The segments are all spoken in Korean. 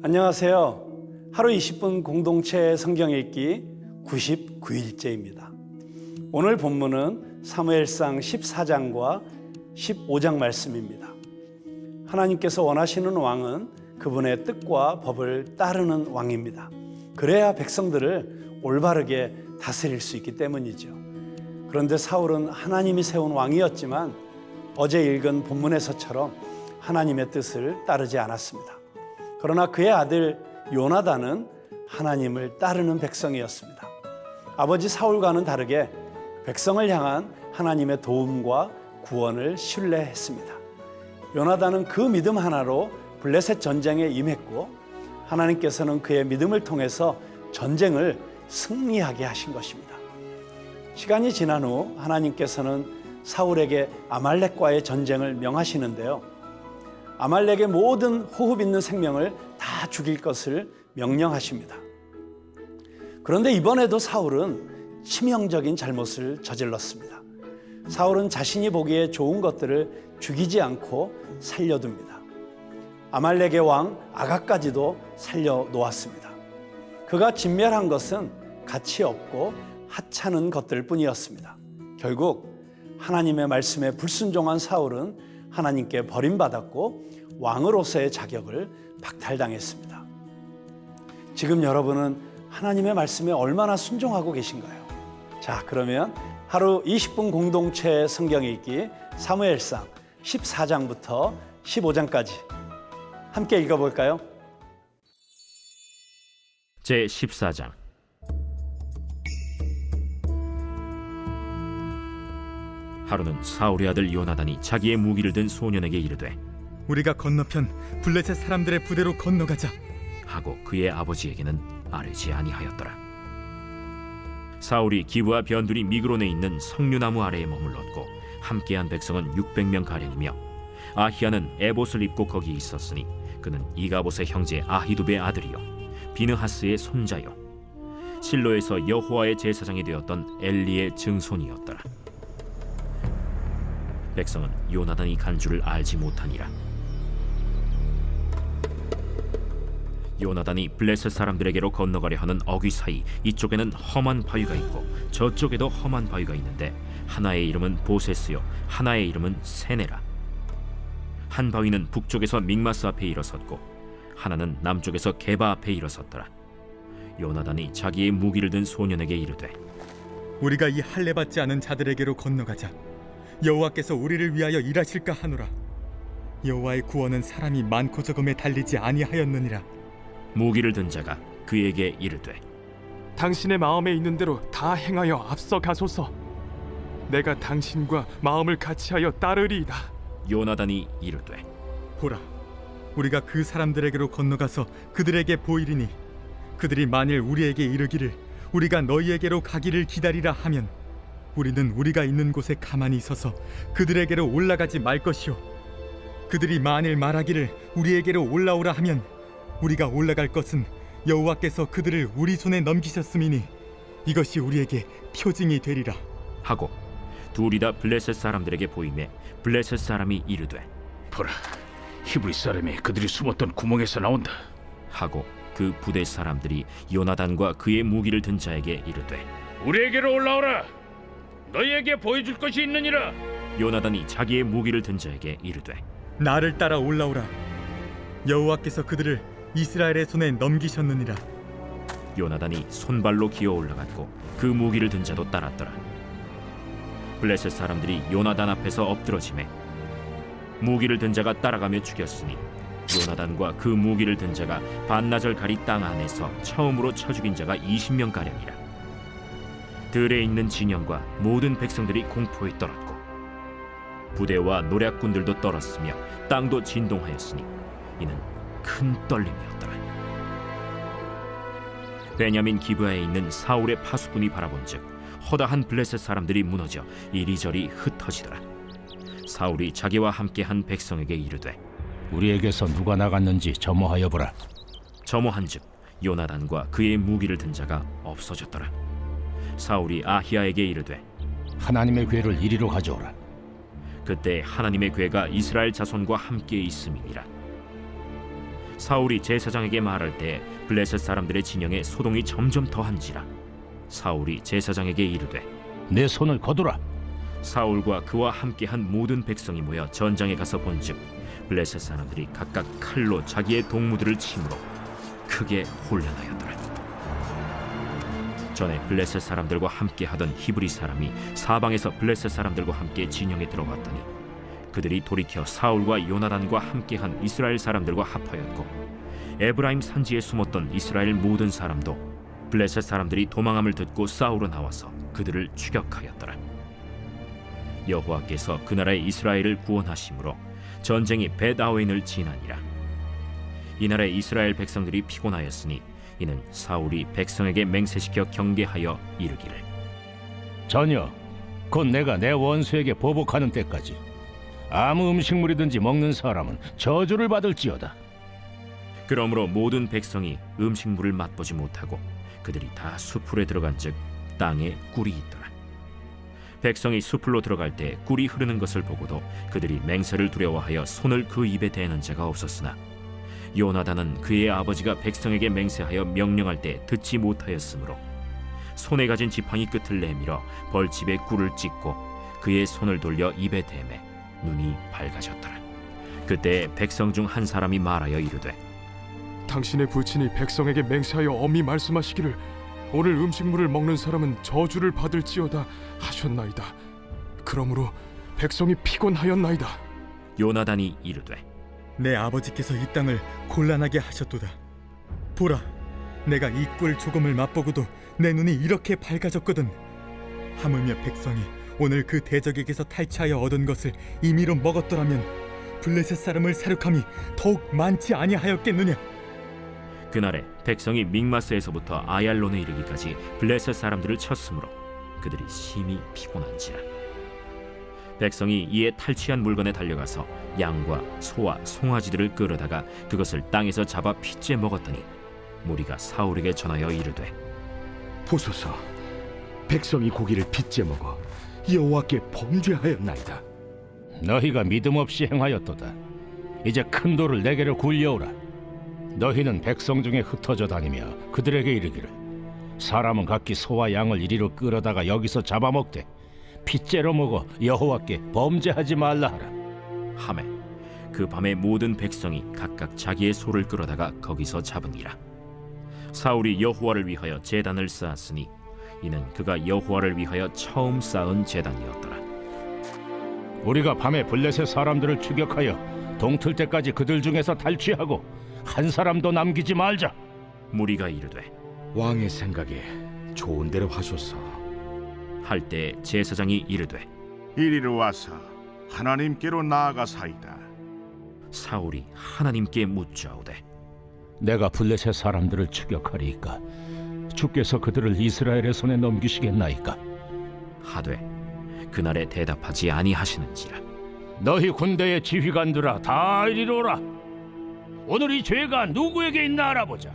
안녕하세요. 하루 20분 공동체 성경 읽기 99일째입니다. 오늘 본문은 사무엘상 14장과 15장 말씀입니다. 하나님께서 원하시는 왕은 그분의 뜻과 법을 따르는 왕입니다. 그래야 백성들을 올바르게 다스릴 수 있기 때문이죠. 그런데 사울은 하나님이 세운 왕이었지만 어제 읽은 본문에서처럼 하나님의 뜻을 따르지 않았습니다. 그러나 그의 아들 요나단은 하나님을 따르는 백성이었습니다. 아버지 사울과는 다르게 백성을 향한 하나님의 도움과 구원을 신뢰했습니다. 요나단은 그 믿음 하나로 블레셋 전쟁에 임했고 하나님께서는 그의 믿음을 통해서 전쟁을 승리하게 하신 것입니다. 시간이 지난 후 하나님께서는 사울에게 아말렉과의 전쟁을 명하시는데요. 아말렉의 모든 호흡 있는 생명을 다 죽일 것을 명령하십니다. 그런데 이번에도 사울은 치명적인 잘못을 저질렀습니다. 사울은 자신이 보기에 좋은 것들을 죽이지 않고 살려둡니다. 아말렉의 왕 아각까지도 살려놓았습니다. 그가 진멸한 것은 가치 없고 하찮은 것들 뿐이었습니다. 결국 하나님의 말씀에 불순종한 사울은 하나님께 버림받았고 왕으로서의 자격을 박탈당했습니다. 지금 여러분은 하나님의 말씀에 얼마나 순종하고 계신가요? 자, 그러면 하루 20분 공동체 성경 읽기 사무엘상 14장부터 15장까지 함께 읽어볼까요? 제14장. 하루는 사울의 아들 요나단이 자기의 무기를 든 소년에게 이르되 우리가 건너편 블레셋 사람들의 부대로 건너가자 하고 그의 아버지에게는 아뢰지 아니하였더라. 사울이 기브와 변두리 미그론에 있는 석류나무 아래에 머물렀고 함께한 백성은 600명 가량이며 아히야는 에봇을 입고 거기 있었으니 그는 이가봇의 형제 아히두베의 아들이요 비느하스의 손자요 실로에서 여호와의 제사장이 되었던 엘리의 증손이었더라. 백성은 요나단이 간 줄을 알지 못하니라. 요나단이 블레셋 사람들에게로 건너가려 하는 어귀 사이 이쪽에는 험한 바위가 있고 저쪽에도 험한 바위가 있는데 하나의 이름은 보세스요 하나의 이름은 세네라. 한 바위는 북쪽에서 믹마스 앞에 일어섰고 하나는 남쪽에서 게바 앞에 일어섰더라. 요나단이 자기의 무기를 든 소년에게 이르되 우리가 이 할례 받지 않은 자들에게로 건너가자 여호와께서 우리를 위하여 일하실까 하노라. 여호와의 구원은 사람이 많고 적음에 달리지 아니하였느니라. 무기를 든 자가 그에게 이르되 당신의 마음에 있는 대로 다 행하여 앞서 가소서. 내가 당신과 마음을 같이하여 따르리이다. 요나단이 이르되 보라, 우리가 그 사람들에게로 건너가서 그들에게 보이리니 그들이 만일 우리에게 이르기를 우리가 너희에게로 가기를 기다리라 하면 우리는 우리가 있는 곳에 가만히 있어서 그들에게로 올라가지 말 것이요 그들이 만일 말하기를 우리에게로 올라오라 하면 우리가 올라갈 것은 여호와께서 그들을 우리 손에 넘기셨음이니 이것이 우리에게 표징이 되리라 하고 둘이 다 블레셋 사람들에게 보이매 블레셋 사람이 이르되 보라, 히브리 사람이 그들이 숨었던 구멍에서 나온다 하고 그 부대 사람들이 요나단과 그의 무기를 든 자에게 이르되 우리에게로 올라오라. 너희에게 보여줄 것이 있느니라. 요나단이 자기의 무기를 든 자에게 이르되 나를 따라 올라오라. 여호와께서 그들을 이스라엘의 손에 넘기셨느니라. 요나단이 손발로 기어 올라갔고 그 무기를 든 자도 따랐더라. 블레셋 사람들이 요나단 앞에서 엎드러지매 무기를 든 자가 따라가며 죽였으니 요나단과 그 무기를 든 자가 반나절 가리 땅 안에서 처음으로 쳐 죽인 자가 20명 가량이라. 들에 있는 진영과 모든 백성들이 공포에 떨었고 부대와 노략군들도 떨었으며 땅도 진동하였으니 이는 큰 떨림이었더라. 베냐민 기브아에 있는 사울의 파수꾼이 바라본즉 허다한 블레셋 사람들이 무너져 이리저리 흩어지더라. 사울이 자기와 함께한 백성에게 이르되 우리에게서 누가 나갔는지 점호하여 보라. 점호한즉 요나단과 그의 무기를 든 자가 없어졌더라. 사울이 아히야에게 이르되 하나님의 궤를 이리로 가져오라. 그때 하나님의 궤가 이스라엘 자손과 함께 있음이니라. 사울이 제사장에게 말할 때 블레셋 사람들의 진영에 소동이 점점 더한지라. 사울이 제사장에게 이르되 내 손을 거두라. 사울과 그와 함께한 모든 백성이 모여 전장에 가서 본즉 블레셋 사람들이 각각 칼로 자기의 동무들을 치므로 크게 혼란하였더라. 전에 블레셋 사람들과 함께하던 히브리 사람이 사방에서 블레셋 사람들과 함께 진영에 들어갔더니 그들이 돌이켜 사울과 요나단과 함께한 이스라엘 사람들과 합하였고 에브라임 산지에 숨었던 이스라엘 모든 사람도 블레셋 사람들이 도망함을 듣고 싸우러 나와서 그들을 추격하였더라. 여호와께서 그 나라의 이스라엘을 구원하심으로 전쟁이 벳아웬을 지나니라. 이 나라의 이스라엘 백성들이 피곤하였으니 이는 사울이 백성에게 맹세시켜 경계하여 이르기를 전혀 곧 내가 내 원수에게 보복하는 때까지 아무 음식물이든지 먹는 사람은 저주를 받을지어다. 그러므로 모든 백성이 음식물을 맛보지 못하고 그들이 다 수풀에 들어간즉 땅에 꿀이 있더라. 백성이 수풀로 들어갈 때 꿀이 흐르는 것을 보고도 그들이 맹세를 두려워하여 손을 그 입에 대는 자가 없었으나 요나단은 그의 아버지가 백성에게 맹세하여 명령할 때 듣지 못하였으므로 손에 가진 지팡이 끝을 내밀어 벌집에 꿀을 찢고 그의 손을 돌려 입에 대매 눈이 밝아졌더라. 그때 백성 중 한 사람이 말하여 이르되 당신의 부친이 백성에게 맹세하여 엄히 말씀하시기를 오늘 음식물을 먹는 사람은 저주를 받을지어다 하셨나이다. 그러므로 백성이 피곤하였나이다. 요나단이 이르되 내 아버지께서 이 땅을 곤란하게 하셨도다. 보라, 내가 이 꿀 조금을 맛보고도 내 눈이 이렇게 밝아졌거든. 하물며 백성이 오늘 그 대적에게서 탈취하여 얻은 것을 임의로 먹었더라면 블레셋 사람을 사륙함이 더욱 많지 아니하였겠느냐. 그날에 백성이 믹마스에서부터 아얄론에 이르기까지 블레셋 사람들을 쳤으므로 그들이 심히 피곤한지라. 백성이 이에 탈취한 물건에 달려가서 양과 소와 송아지들을 끌어다가 그것을 땅에서 잡아 핏째 먹었더니 무리가 사울에게 전하여 이르되 보소서, 백성이 고기를 빚제 먹어 여호와께 범죄하였나이다. 너희가 믿음 없이 행하였도다. 이제 큰 돌을 내게로 굴려오라. 너희는 백성 중에 흩어져 다니며 그들에게 이르기를 사람은 각기 소와 양을 이리로 끌어다가 여기서 잡아먹되 핏째로 먹어 여호와께 범죄하지 말라 하라. 하매 그 밤에 모든 백성이 각각 자기의 소를 끌어다가 거기서 잡으니라. 사울이 여호와를 위하여 제단을 쌓았으니 이는 그가 여호와를 위하여 처음 쌓은 제단이었더라. 우리가 밤에 블레셋 사람들을 추격하여 동틀 때까지 그들 중에서 탈취하고 한 사람도 남기지 말자. 무리가 이르되 왕의 생각에 좋은 대로 하소서. 할 때 제사장이 이르되 이리로 와서 하나님께로 나아가사이다. 사울이 하나님께 묻자오되 내가 블레셋 사람들을 추격하리이까 주께서 그들을 이스라엘의 손에 넘기시겠나이까. 하되 그날에 대답하지 아니하시는지라. 너희 군대의 지휘관들아 다 이리로 오라. 오늘 이 죄가 누구에게 있나 알아보자.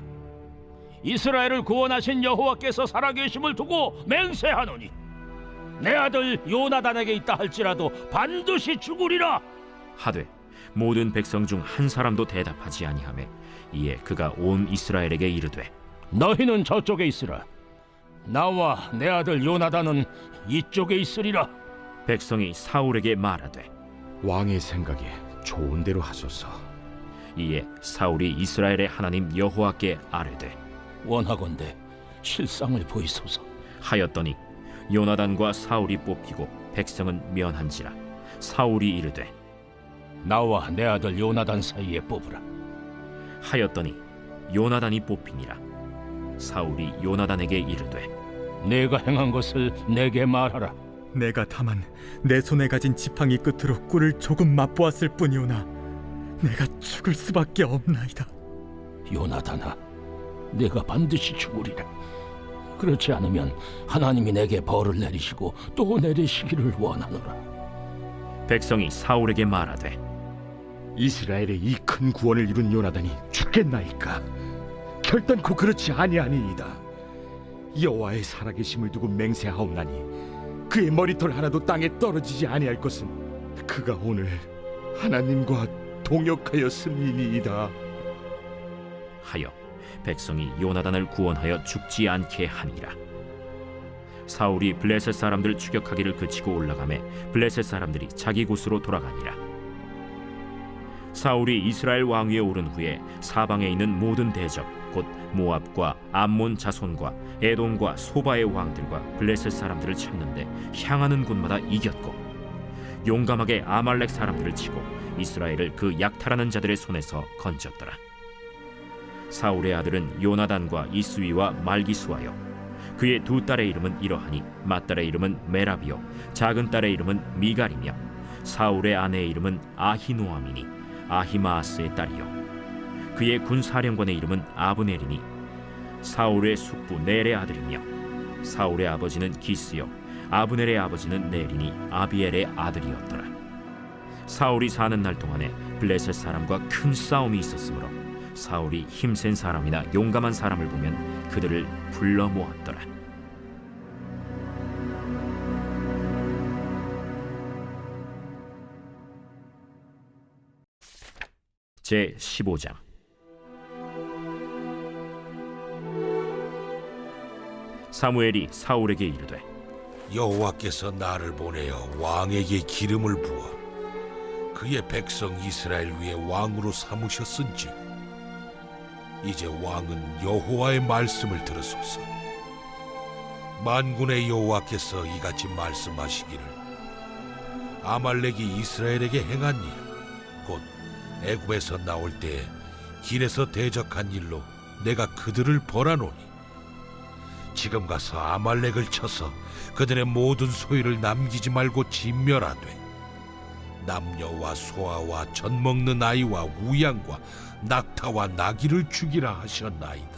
이스라엘을 구원하신 여호와께서 살아계심을 두고 맹세하노니 내 아들 요나단에게 있다 할지라도 반드시 죽으리라. 하되 모든 백성 중 한 사람도 대답하지 아니하매 이에 그가 온 이스라엘에게 이르되 너희는 저쪽에 있으라. 나와 내 아들 요나단은 이쪽에 있으리라. 백성이 사울에게 말하되 왕의 생각에 좋은 대로 하소서. 이에 사울이 이스라엘의 하나님 여호와께 아뢰되 원하건대 실상을 보이소서. 하였더니 요나단과 사울이 뽑히고 백성은 면한지라. 사울이 이르되 나와 내 아들 요나단 사이에 뽑으라. 하였더니 요나단이 뽑히니라. 사울이 요나단에게 이르되 내가 행한 것을 내게 말하라. 내가 다만 내 손에 가진 지팡이 끝으로 꿀을 조금 맛보았을 뿐이오나 내가 죽을 수밖에 없나이다. 요나단아, 내가 반드시 죽으리라. 그렇지 않으면 하나님이 내게 벌을 내리시고 또 내리시기를 원하노라. 백성이 사울에게 말하되 이스라엘의 이 큰 구원을 이룬 요나단이 죽겠나이까. 결단코 그렇지 아니하니이다. 여호와의 살아계심을 두고 맹세하옵나니 그의 머리털 하나도 땅에 떨어지지 아니할 것은 그가 오늘 하나님과 동역하였음이니이다. 하여 백성이 요나단을 구원하여 죽지 않게 하니라. 사울이 블레셋 사람들 추격하기를 그치고 올라가매 블레셋 사람들이 자기 곳으로 돌아가니라. 사울이 이스라엘 왕위에 오른 후에 사방에 있는 모든 대적 곧 모압과 암몬 자손과 에돔과 소바의 왕들과 블레셋 사람들을 찾는데 향하는 곳마다 이겼고 용감하게 아말렉 사람들을 치고 이스라엘을 그 약탈하는 자들의 손에서 건졌더라. 사울의 아들은 요나단과 이스위와 말기수하여 그의 두 딸의 이름은 이러하니 맏딸의 이름은 메라비요 작은 딸의 이름은 미갈이며 사울의 아내의 이름은 아히노아미니 아히마아스의 딸이요 그의 군사령관의 이름은 아브넬이니 사울의 숙부 넬의 아들이며 사울의 아버지는 기스요 아브넬의 아버지는 넬이니 아비엘의 아들이었더라. 사울이 사는 날 동안에 블레셋 사람과 큰 싸움이 있었으므로 사울이 힘센 사람이나 용감한 사람을 보면 그들을 불러 모았더라. 제 15장. 사무엘이 사울에게 이르되 여호와께서 나를 보내어 왕에게 기름을 부어 그의 백성 이스라엘 위에 왕으로 삼으셨은즉 이제 왕은 여호와의 말씀을 들으소서. 만군의 여호와께서 이같이 말씀하시기를 아말렉이 이스라엘에게 행한 일 곧 애굽에서 나올 때에 길에서 대적한 일로 내가 그들을 벌하노니 지금 가서 아말렉을 쳐서 그들의 모든 소유를 남기지 말고 진멸하되 남녀와 소아와 젖 먹는 아이와 우양과 낙타와 나귀를 죽이라 하셨나이다.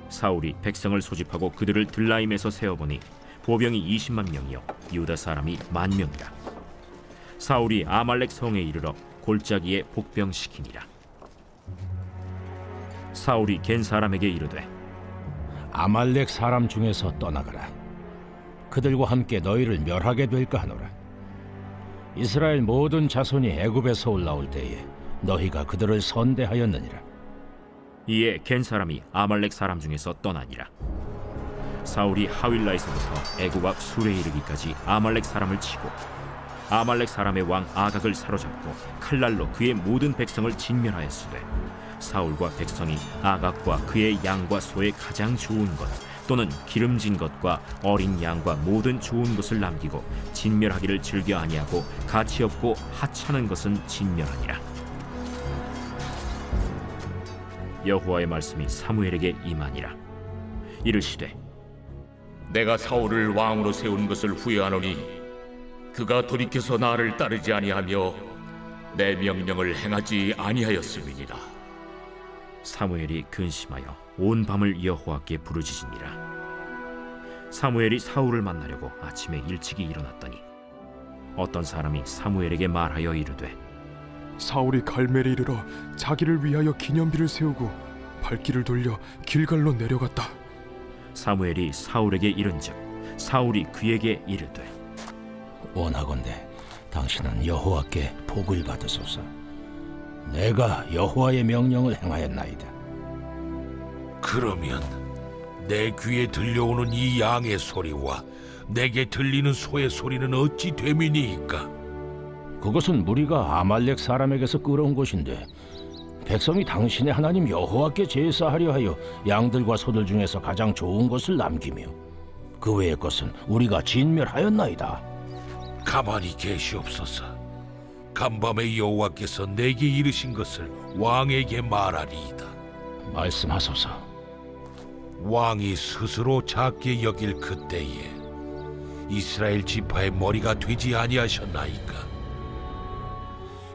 사울이 백성을 소집하고 그들을 들라임에서 세어보니 보병이 20만 명이요 유다 사람이 10,000명이라. 사울이 아말렉 성에 이르러 골짜기에 복병시키니라. 사울이 겐 사람에게 이르되 아말렉 사람 중에서 떠나가라. 그들과 함께 너희를 멸하게 될까 하노라. 이스라엘 모든 자손이 애굽에서 올라올 때에 너희가 그들을 선대하였느니라. 이에 겐 사람이 아말렉 사람 중에서 떠나니라. 사울이 하윌라에서부터 애굽 앞 술에 이르기까지 아말렉 사람을 치고 아말렉 사람의 왕 아각을 사로잡고 칼날로 그의 모든 백성을 진멸하였으되 사울과 백성이 아각과 그의 양과 소의 가장 좋은 것 또는 기름진 것과 어린 양과 모든 좋은 것을 남기고 진멸하기를 즐겨 아니하고 가치 없고 하찮은 것은 진멸하니라. 여호와의 말씀이 사무엘에게 임하니라. 이르시되 내가 사울을 왕으로 세운 것을 후회하노니 그가 돌이켜서 나를 따르지 아니하며 내 명령을 행하지 아니하였음이니라. 사무엘이 근심하여 온 밤을 여호와께 부르짖으니라. 사무엘이 사울을 만나려고 아침에 일찍이 일어났더니 어떤 사람이 사무엘에게 말하여 이르되 사울이 갈멜에 이르러 자기를 위하여 기념비를 세우고 발길을 돌려 길갈로 내려갔다. 사무엘이 사울에게 이른즉 사울이 그에게 이르되 원하건대 당신은 여호와께 복을 받으소서. 내가 여호와의 명령을 행하였나이다. 그러면 내 귀에 들려오는 이 양의 소리와 내게 들리는 소의 소리는 어찌 됨이니이까? 그것은 무리가 아말렉 사람에게서 끌어온 것인데 백성이 당신의 하나님 여호와께 제사하려 하여 양들과 소들 중에서 가장 좋은 것을 남기며 그 외의 것은 우리가 진멸하였나이다. 가만히 계시옵소서. 간밤에 여호와께서 내게 이르신 것을 왕에게 말하리이다. 말씀하소서. 왕이 스스로 작게 여길 그때에 이스라엘 지파의 머리가 되지 아니하셨나이까?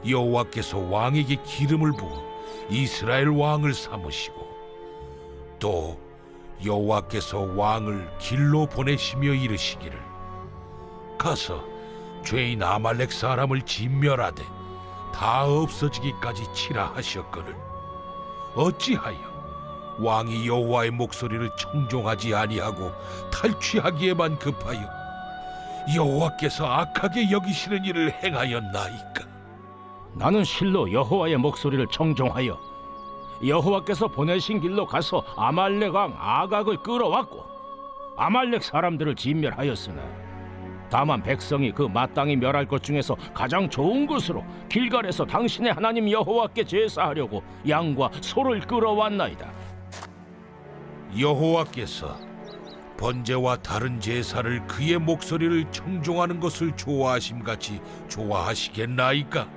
여호와께서 왕에게 기름을 부어 이스라엘 왕을 삼으시고 또 여호와께서 왕을 길로 보내시며 이르시기를 가서 죄인 아말렉 사람을 진멸하되 다 없어지기까지 치라 하셨거늘 어찌하여 왕이 여호와의 목소리를 청종하지 아니하고 탈취하기에만 급하여 여호와께서 악하게 여기시는 일을 행하였나이까? 나는 실로 여호와의 목소리를 청종하여 여호와께서 보내신 길로 가서 아말렉 왕 아각을 끌어왔고 아말렉 사람들을 진멸하였으나 다만 백성이 그 마땅히 멸할 것 중에서 가장 좋은 것으로 길갈에서 당신의 하나님 여호와께 제사하려고 양과 소를 끌어왔나이다. 여호와께서 번제와 다른 제사를 그의 목소리를 청종하는 것을 좋아하심같이 좋아하시겠나이까?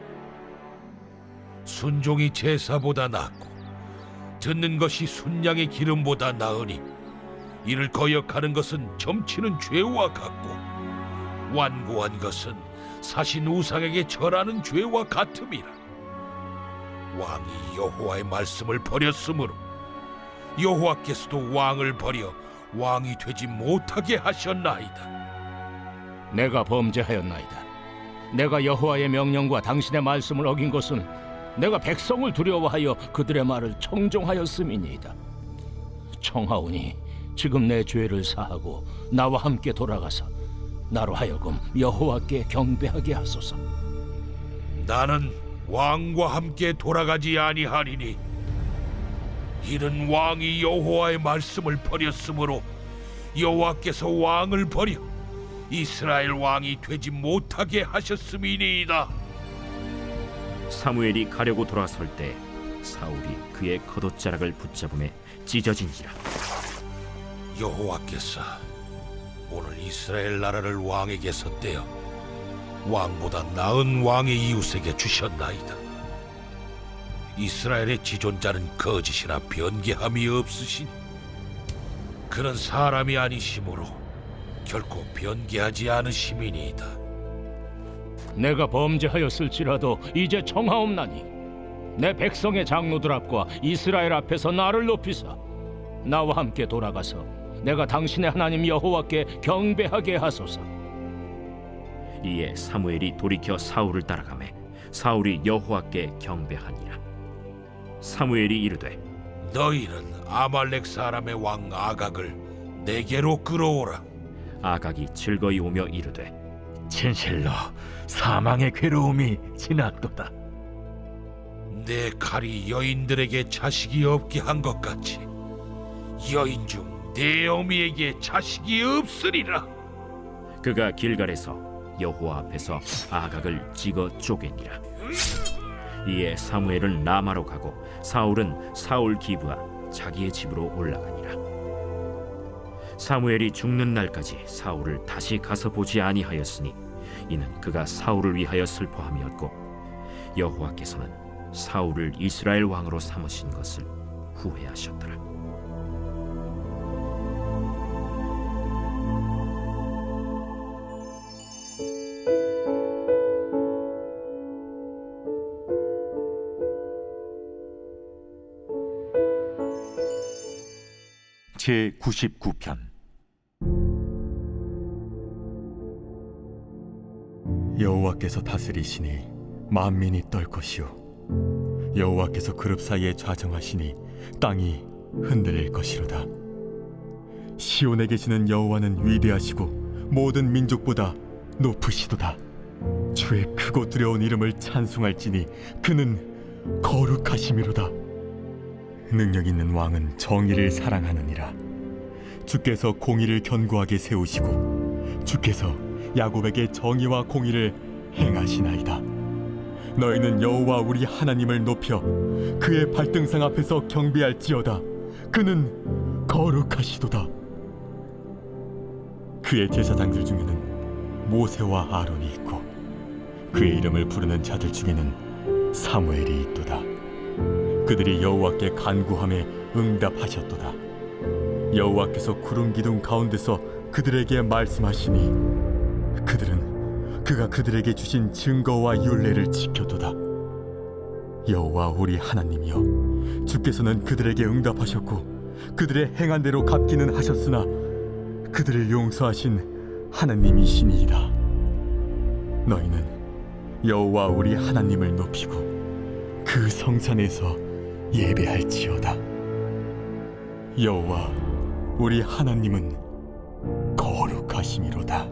순종이 제사보다 낫고 듣는 것이 순양의 기름보다 나으니 이를 거역하는 것은 점치는 죄와 같고 완고한 것은 사신 우상에게 절하는 죄와 같음이라. 왕이 여호와의 말씀을 버렸으므로 여호와께서도 왕을 버려 왕이 되지 못하게 하셨나이다. 내가 범죄하였나이다. 내가 여호와의 명령과 당신의 말씀을 어긴 것은 내가 백성을 두려워하여 그들의 말을 청종하였음이니이다. 청하오니 지금 내 죄를 사하고 나와 함께 돌아가서 나로 하여금 여호와께 경배하게 하소서. 나는 왕과 함께 돌아가지 아니하리니 이는 왕이 여호와의 말씀을 버렸으므로 여호와께서 왕을 버려 이스라엘 왕이 되지 못하게 하셨음이니이다. 사무엘이 가려고 돌아설 때 사울이 그의 겉옷자락을 붙잡음에 찢어진지라. 여호와께서 오늘 이스라엘 나라를 왕에게서 떼어 왕보다 나은 왕의 이웃에게 주셨나이다. 이스라엘의 지존자는 거짓이나 변개함이 없으시니 그는 사람이 아니시므로 결코 변개하지 않으심이니이다. 내가 범죄하였을지라도 이제 청하옵나니 내 백성의 장로들 앞과 이스라엘 앞에서 나를 높이사 나와 함께 돌아가서 내가 당신의 하나님 여호와께 경배하게 하소서. 이에 사무엘이 돌이켜 사울을 따라가매 사울이 여호와께 경배하니라. 사무엘이 이르되 너희는 아말렉 사람의 왕 아각을 내게로 끌어오라. 아각이 즐거이 오며 이르되 진실로 사망의 괴로움이 지났도다. 내 칼이 여인들에게 자식이 없게 한 것 같이 여인 중 내 어미에게 자식이 없으리라. 그가 길갈에서 여호와 앞에서 아각을 찍어 쪼개니라. 이에 사무엘은 라마로 가고 사울은 사울 기브와 자기의 집으로 올라가니라. 사무엘이 죽는 날까지 사울을 다시 가서 보지 아니하였으니 이는 그가 사울을 위하여 슬퍼함이었고 여호와께서는 사울을 이스라엘 왕으로 삼으신 것을 후회하셨더라. 제99편 여호와께서 다스리시니 만민이 떨 것이요 여호와께서 그룹 사이에 좌정하시니 땅이 흔들릴 것이로다. 시온에 계시는 여호와는 위대하시고 모든 민족보다 높으시도다. 주의 크고 두려운 이름을 찬송할지니 그는 거룩하심이로다. 능력 있는 왕은 정의를 사랑하느니라. 주께서 공의를 견고하게 세우시고 주께서 야곱에게 정의와 공의를 행하시나이다. 너희는 여호와 우리 하나님을 높여 그의 발등상 앞에서 경배할지어다. 그는 거룩하시도다. 그의 제사장들 중에는 모세와 아론이 있고 그의 이름을 부르는 자들 중에는 사무엘이 있도다. 그들이 여호와께 간구함에 응답하셨도다. 여호와께서 구름 기둥 가운데서 그들에게 말씀하시니 그들은 그가 그들에게 주신 증거와 율례를 지켰도다. 여호와 우리 하나님이여, 주께서는 그들에게 응답하셨고 그들의 행한 대로 갚기는 하셨으나 그들을 용서하신 하나님이시니이다. 너희는 여호와 우리 하나님을 높이고 그 성산에서 예배할지어다. 여호와 우리 하나님은 거룩하심이로다.